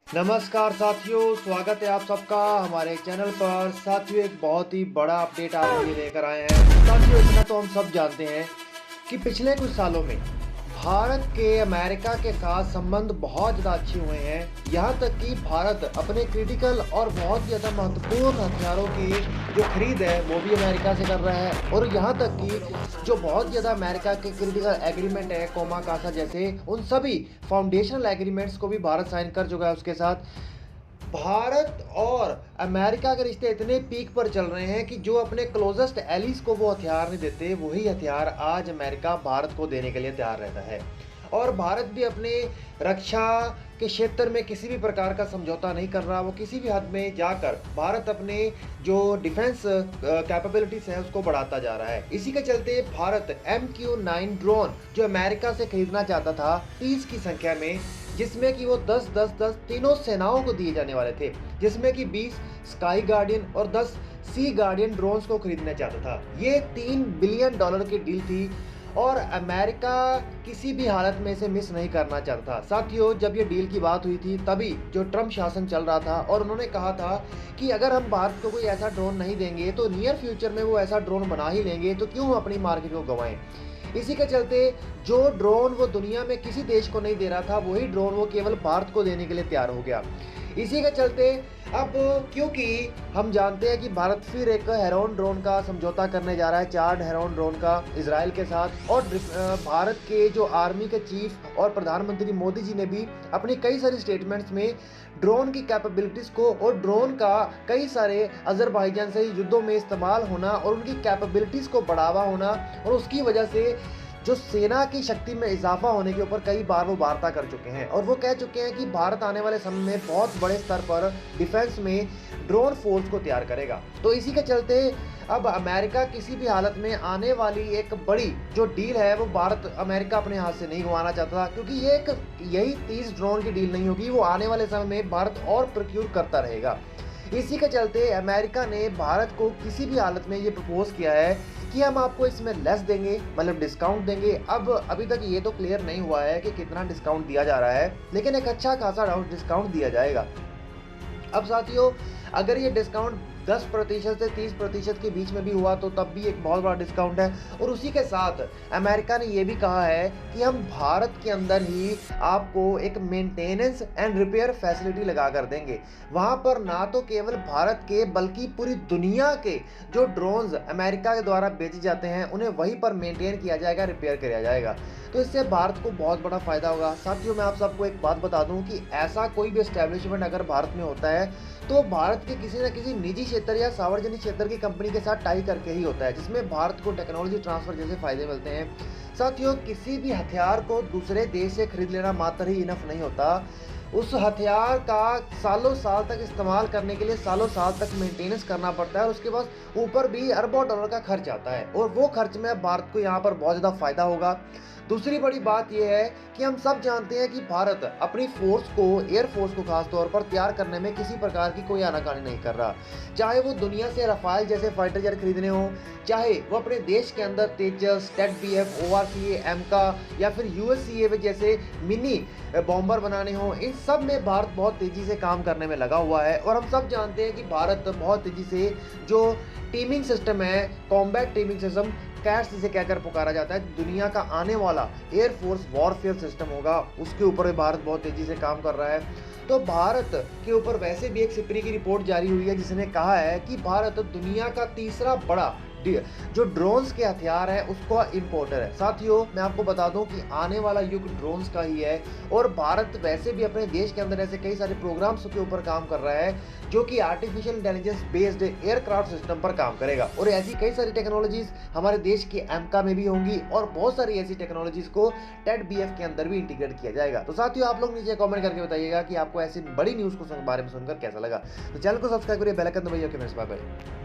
नमस्कार साथियों, स्वागत है आप सबका हमारे चैनल पर। साथियों, एक बहुत ही बड़ा अपडेट आपके लिए लेकर आए हैं। साथियों, इतना तो हम सब जानते हैं कि पिछले कुछ सालों में भारत के अमेरिका के साथ संबंध बहुत ज़्यादा अच्छे हुए हैं। यहाँ तक कि भारत अपने क्रिटिकल और बहुत ही ज़्यादा महत्वपूर्ण हथियारों की जो खरीद है वो भी अमेरिका से कर रहा है। और यहाँ तक कि जो बहुत ज़्यादा अमेरिका के क्रिटिकल एग्रीमेंट है, कोमा कासा जैसे, उन सभी फाउंडेशनल एग्रीमेंट्स को भी भारत साइन कर चुका है उसके साथ। भारत और अमेरिका के रिश्ते इतने पीक पर चल रहे हैं कि जो अपने क्लोजेस्ट एलीज को वो हथियार नहीं देते, वही हथियार आज अमेरिका भारत को देने के लिए तैयार रहता है। और भारत भी अपने रक्षा के क्षेत्र में किसी भी प्रकार का समझौता नहीं कर रहा। वो किसी भी हद में जाकर भारत अपने जो डिफेंस कैपेबिलिटीज है उसको बढ़ाता जा रहा है। इसी के चलते भारत MQ-9 ड्रोन जो अमेरिका से खरीदना चाहता था 30 की संख्या में, जिसमें कि वो 10-10-10 तीनों सेनाओं को दिए जाने वाले थे, जिसमें कि 20 स्काई गार्डियन और 10 सी गार्डियन ड्रोन्स को खरीदना चाहता था। ये $3 बिलियन की डील थी और अमेरिका किसी भी हालत में इसे मिस नहीं करना चाहता था। साथियों, जब ये डील की बात हुई थी तभी जो ट्रम्प शासन चल रहा था और उन्होंने कहा था कि अगर हम भारत को कोई ऐसा ड्रोन नहीं देंगे तो नियर फ्यूचर में वो ऐसा ड्रोन बना ही लेंगे, तो क्यों अपनी मार्केट को गंवाएं। इसी के चलते जो ड्रोन वो दुनिया में किसी देश को नहीं दे रहा था, वही ड्रोन वो केवल भारत को देने के लिए तैयार हो गया। इसी के चलते अब क्योंकि हम जानते हैं कि भारत फिर एक हेरोन ड्रोन का समझौता करने जा रहा है, चार्ड हेरोन ड्रोन का इजराइल के साथ। और भारत के जो आर्मी के चीफ और प्रधानमंत्री मोदी जी ने भी अपनी कई सारी स्टेटमेंट्स में ड्रोन की कैपेबिलिटीज़ को और ड्रोन का कई सारे अजरबैजान से युद्धों में इस्तेमाल होना और उनकी कैपेबिलिटीज़ को बढ़ावा होना और उसकी वजह से जो सेना की शक्ति में इजाफा होने के ऊपर कई बार वो वार्ता कर चुके हैं। और वो कह चुके हैं कि भारत आने वाले समय में बहुत बड़े स्तर पर डिफेंस में ड्रोन फोर्स को तैयार करेगा। तो इसी के चलते अब अमेरिका किसी भी हालत में आने वाली एक बड़ी जो डील है वो भारत अमेरिका अपने हाथ से नहीं गंवाना चाहता, क्योंकि ये एक यही 30 ड्रोन की डील नहीं होगी, वो आने वाले समय में भारत और प्रोक्यूर करता रहेगा। इसी के चलते अमेरिका ने भारत को किसी भी हालत में ये प्रपोज किया है कि हम आपको इसमें लेस देंगे, मतलब डिस्काउंट देंगे। अब अभी तक ये तो क्लियर नहीं हुआ है कि कितना डिस्काउंट दिया जा रहा है, लेकिन एक अच्छा खासा डिस्काउंट दिया जाएगा। अब साथियों, अगर ये डिस्काउंट 10% से 30% के बीच में भी हुआ तो तब भी एक बहुत बड़ा डिस्काउंट है। और उसी के साथ अमेरिका ने ये भी कहा है कि हम भारत के अंदर ही आपको एक मेंटेनेंस एंड रिपेयर फैसिलिटी लगा कर देंगे। वहाँ पर ना तो केवल भारत के बल्कि पूरी दुनिया के जो ड्रोन्स अमेरिका के द्वारा बेचे जाते हैं उन्हें वहीं पर मेंटेन किया जाएगा, रिपेयर किया जाएगा। तो इससे भारत को बहुत बड़ा फायदा होगा। साथियों, मैं आप सबको एक बात बता दूं कि ऐसा कोई भी एस्टेब्लिशमेंट अगर भारत में होता है तो भारत के किसी न किसी निजी क्षेत्र या सार्वजनिक क्षेत्र की कंपनी के साथ टाई करके ही होता है, जिसमें भारत को टेक्नोलॉजी ट्रांसफर जैसे फायदे मिलते हैं। साथियों, किसी भी हथियार को दूसरे देश से खरीद लेना मात्र ही इनफ नहीं होता। उस हथियार का सालों साल तक इस्तेमाल करने के लिए सालों साल तक मेंटेनेंस करना पड़ता है और उसके बाद ऊपर भी अरबों डॉलर का खर्च आता है। और वो खर्च में भारत को यहाँ पर बहुत ज़्यादा फायदा होगा। दूसरी बड़ी बात यह है कि हम सब जानते हैं कि भारत अपनी फोर्स को, एयर फोर्स को खास तौर पर तैयार करने में किसी प्रकार की कोई आनाकानी नहीं कर रहा। चाहे वो दुनिया से रफाल जैसे फाइटर जेट खरीदने हो, चाहे वो अपने देश के अंदर तेजस, TET-BF, ORCA, एमका या फिर USCA जैसे मिनी बॉम्बर बनाने हो, इन सब में भारत बहुत तेजी से काम करने में लगा हुआ है। और हम सब जानते हैं कि भारत बहुत तेजी से जो टीमिंग सिस्टम है, कॉम्बैट टीमिंग सिस्टम, कैट्स जिसे कहकर पुकारा जाता है, दुनिया का आने वाला एयरफोर्स वॉरफेयर सिस्टम होगा, उसके ऊपर भारत बहुत तेजी से काम कर रहा है। तो भारत के ऊपर वैसे भी एक सिपरी की रिपोर्ट जारी हुई है जिसने कहा है कि भारत दुनिया का तीसरा बड़ा जो ड्रोन्स के हथियार है उसको इंपोर्टर है। साथियों, मैं आपको बता दूं कि आने वाला युग ड्रोन्स का ही है और भारत वैसे भी अपने देश के अंदर ऐसे कई सारे प्रोग्राम्स के ऊपर काम कर रहा है जो कि artificial intelligence based aircraft system पर काम करेगा। और ऐसी कई सारी टेक्नोलॉजीज हमारे देश के एमका में भी होंगी और बहुत सारी ऐसी टेक्नोलॉजीज को TET-BF के अंदर भी इंटीग्रेट किया जाएगा। तो साथियों, आप लोग नीचे कमेंट करके बताइएगा कि आपको ऐसी बड़ी न्यूज़ को बारे में सुनकर कैसा लगा। तो चैनल को सब्सक्राइब करिए, बेल आइकन दबाइए। Okay, bye bye.